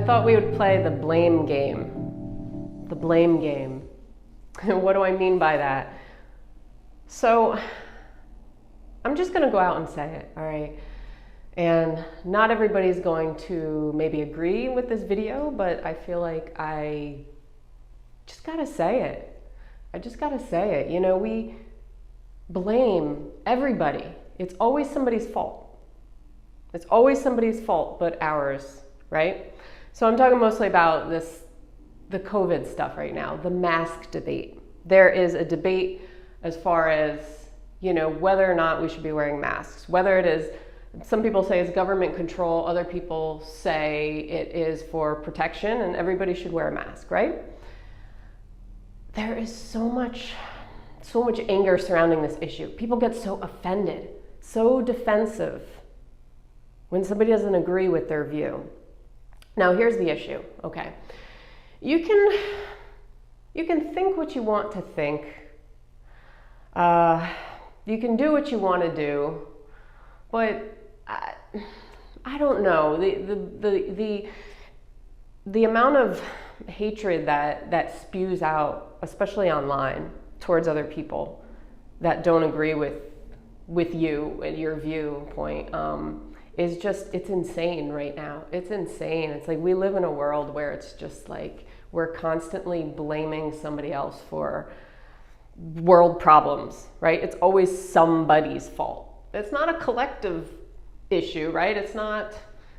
thought we would play the blame game. The blame game. What do I mean by that? So, I'm just going to go out and say it, all right? And not everybody's going to maybe agree with this video, but I feel like I just got to say it. I just got to say it. You know, we blame everybody. It's always somebody's fault. It's always somebody's fault but ours, right? So I'm talking mostly about the COVID stuff right now, the mask debate. There is a debate as far as, you know, whether or not we should be wearing masks. Whether it is, some people say it's government control, other people say it is for protection and everybody should wear a mask, right? There is so much anger surrounding this issue. People get so offended, so defensive when somebody doesn't agree with their view. Now here's the issue, okay? You can think what you want to think. You can do what you want to do, but I don't know. The amount of hatred that spews out, especially online, towards other people that don't agree with you and your viewpoint, is just, it's insane right now. It's insane. It's like we live in a world where it's just like we're constantly blaming somebody else for world problems, right? It's always somebody's fault. It's not a collective issue, right? It's not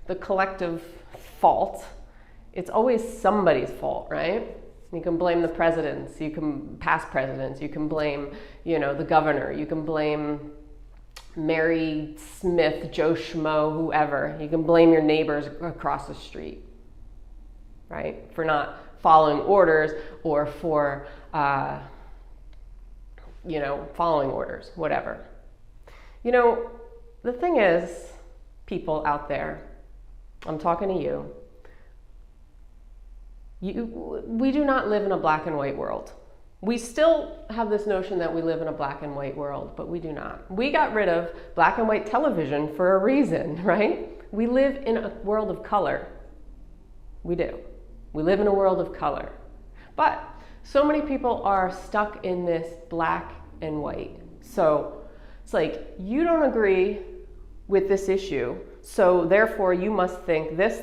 the collective fault. It's always somebody's fault, right? You can blame the presidents, you can past presidents, you can blame, you know, the governor, you can blame Mary Smith, Joe Schmo, whoever. You can blame your neighbors across the street, right? For not following orders or for, you know, following orders, whatever. You know, the thing is, people out there, I'm talking to you, we do not live in a black and white world. We still have this notion that we live in a black and white world, but we do not. We got rid of black and white television for a reason, right? We live in a world of color. We do. We live in a world of color. But so many people are stuck in this black and white. So it's like, you don't agree with this issue, so therefore you must think this,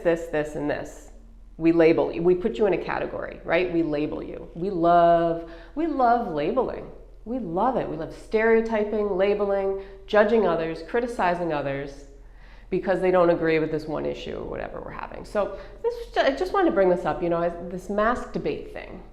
and this. We label you. We put you in a category, right? We label you. We love labeling. We love it. We love stereotyping, labeling, judging others, criticizing others because they don't agree with this one issue or whatever we're having. So I just wanted to bring this up, you know, this mask debate thing.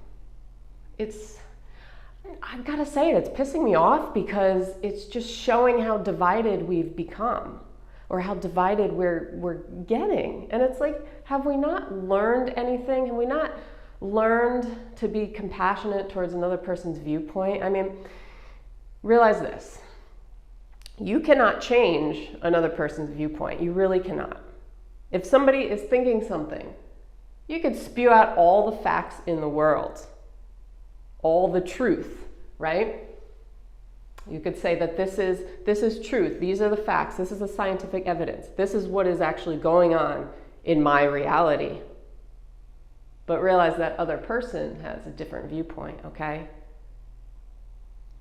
I've got to say it's pissing me off because it's just showing how divided we've become, or how divided we're getting. And it's like, have we not learned anything? Have we not learned to be compassionate towards another person's viewpoint? I mean, realize this. You cannot change another person's viewpoint. You really cannot. If somebody is thinking something, you could spew out all the facts in the world, all the truth, right? You could say that this is truth. These are the facts. This is the scientific evidence. This is what is actually going on in my reality. But realize that other person has a different viewpoint, okay?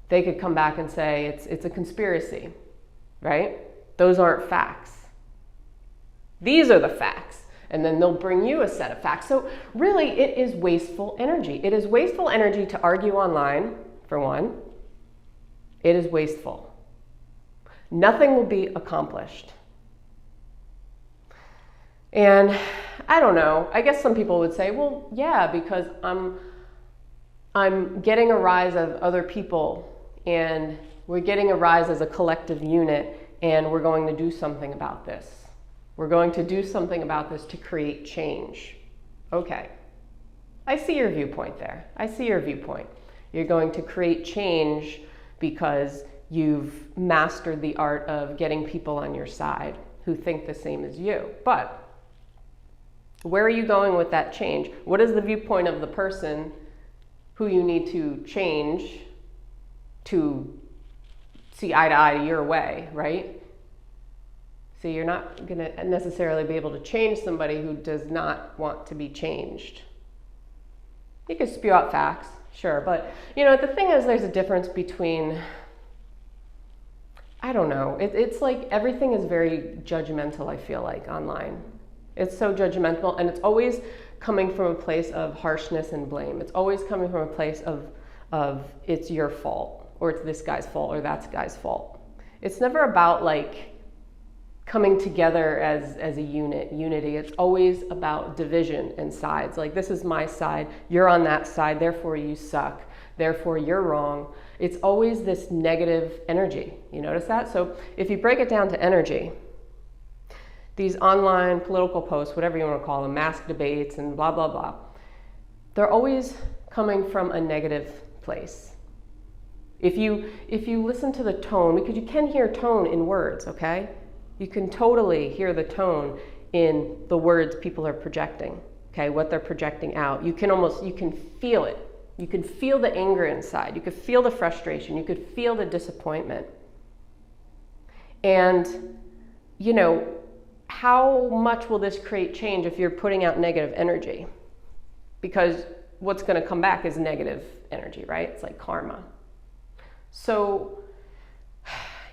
They could come back and say it's a conspiracy, right? Those aren't facts. These are the facts. And then they'll bring you a set of facts. So really, it is wasteful energy. It is wasteful energy to argue online, for one. It is wasteful. Nothing will be accomplished. And I don't know, I guess some people would say, well, yeah, because I'm getting a rise of other people and we're getting a rise as a collective unit and we're going to do something about this. We're going to do something about this to create change. Okay. I see your viewpoint there. I see your viewpoint. You're going to create change because you've mastered the art of getting people on your side who think the same as you. But where are you going with that change? What is the viewpoint of the person who you need to change to see eye to eye your way, right? So you're not going to necessarily be able to change somebody who does not want to be changed. You can spew out facts, sure, but the thing is, there's a difference between, I don't know, it's like everything is very judgmental, I feel like, online. It's so judgmental, and it's always coming from a place of harshness and blame. It's always coming from a place of it's your fault, or it's this guy's fault, or that guy's fault. It's never about like coming together as a unity. It's always about division and sides. Like, this is my side, you're on that side, therefore you suck, therefore you're wrong. It's always this negative energy. You notice that? So if you break it down to energy, these online political posts, whatever you want to call them, mass debates and blah, blah, blah, they're always coming from a negative place. If you listen to the tone, because you can hear tone in words, okay? You can totally hear the tone in the words people are projecting, okay, what they're projecting out. You can feel it. You can feel the anger inside. You could feel the frustration. You could feel the disappointment. And, how much will this create change if you're putting out negative energy? Because what's going to come back is negative energy, right? It's like karma. So,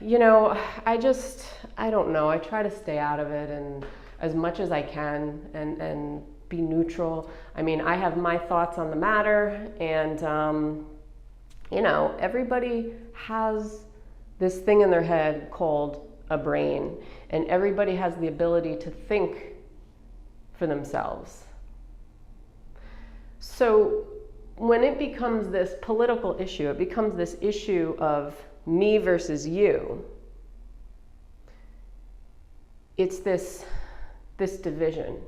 I don't know. I try to stay out of it and as much as I can and be neutral. I mean, I have my thoughts on the matter, and, everybody has this thing in their head called a brain, and everybody has the ability to think for themselves. So when it becomes this political issue, it becomes this issue of me versus you. It's this division,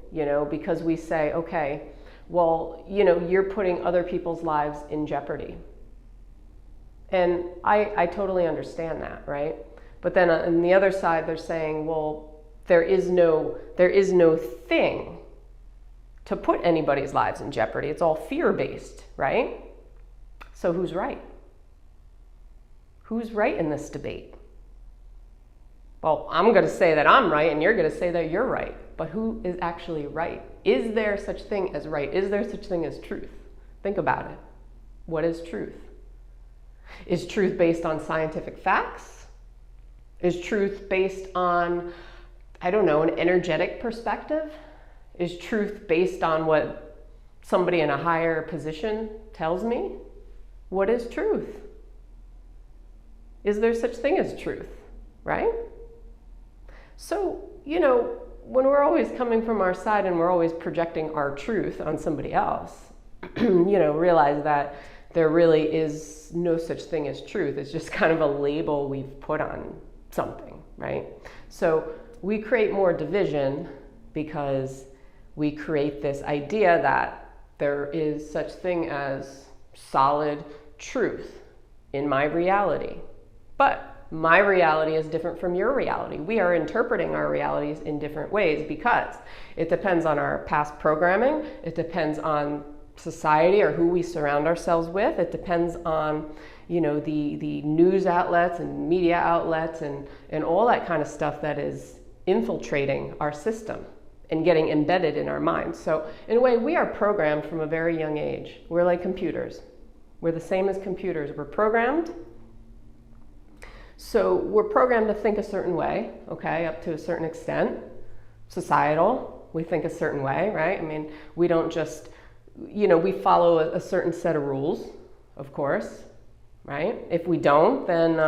because we say, okay, well, you're putting other people's lives in jeopardy. And I totally understand that, right? But then on the other side, they're saying, well, there is no thing to put anybody's lives in jeopardy. It's all fear-based, right? So who's right? Who's right in this debate? Well, I'm going to say that I'm right, and you're going to say that you're right. But who is actually right? Is there such thing as right? Is there such thing as truth? Think about it. What is truth? Is truth based on scientific facts? Is truth based on, I don't know, an energetic perspective? Is truth based on what somebody in a higher position tells me? What is truth? Is there such thing as truth, right? So, when we're always coming from our side and we're always projecting our truth on somebody else, realize that there really is no such thing as truth. It's just kind of a label we've put on something, right? So we create more division because we create this idea that there is such thing as solid truth in my reality. But my reality is different from your reality. We are interpreting our realities in different ways because it depends on our past programming. It depends on society or who we surround ourselves with. It depends on, the news outlets and media outlets and all that kind of stuff that is infiltrating our system and getting embedded in our minds. So in a way, we are programmed from a very young age. We're like computers. We're the same as computers. We're programmed. So we're programmed to think a certain way, okay, up to a certain extent. Societal, we think a certain way, right? I mean, we don't just, we follow a certain set of rules, of course, right? If we don't, then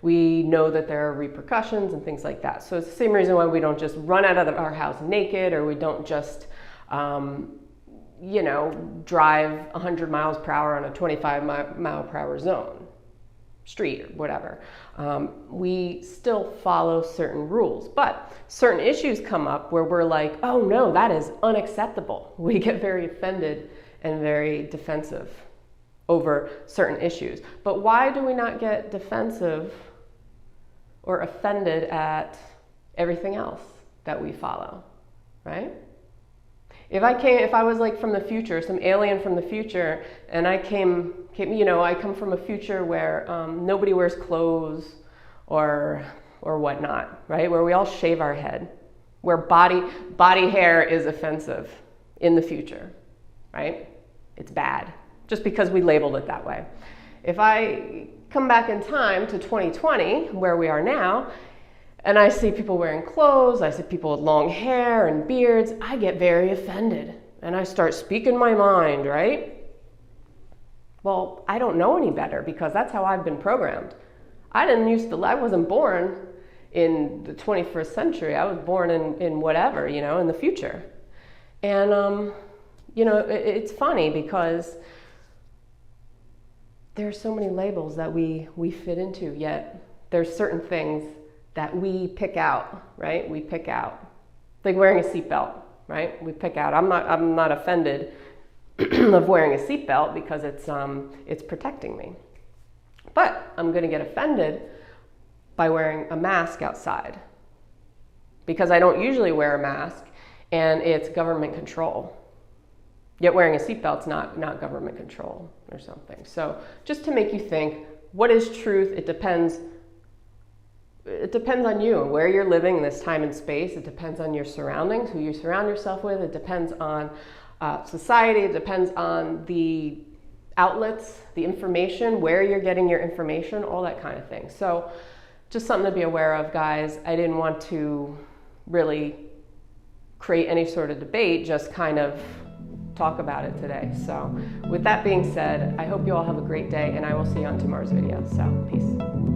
we know that there are repercussions and things like that. So it's the same reason why we don't just run out of our house naked, or we don't just, drive 100 miles per hour on a 25 mile per hour zone. Street or whatever. We still follow certain rules, but certain issues come up where we're like, oh no, that is unacceptable. We get very offended and very defensive over certain issues. But why do we not get defensive or offended at everything else that we follow, right? If I was like from the future, some alien from the future, and I I come from a future where nobody wears clothes, or or whatnot, right? Where we all shave our head, where body hair is offensive in the future, right? It's bad, just because we labeled it that way. If I come back in time to 2020, where we are now, and I see people wearing clothes, I see people with long hair and beards, I get very offended. And I start speaking my mind, right? Well, I don't know any better because that's how I've been programmed. I wasn't born in the 21st century. I was born in whatever, in the future. And, it's funny because there's so many labels that we fit into, yet there's certain things that we pick out, right? We pick out. Like wearing a seatbelt, right? We pick out. I'm not offended of wearing a seatbelt because it's protecting me. But I'm going to get offended by wearing a mask outside because I don't usually wear a mask and it's government control. Yet wearing a seatbelt's not government control or something. So just to make you think, what is truth? It depends on you, where you're living in this time and space. It depends on your surroundings, who you surround yourself with. It depends on society. It depends on the outlets, the information, where you're getting your information, all that kind of thing. So just something to be aware of, guys. I didn't want to really create any sort of debate, just kind of talk about it today. So with that being said, I hope you all have a great day, and I will see you on tomorrow's video. So peace.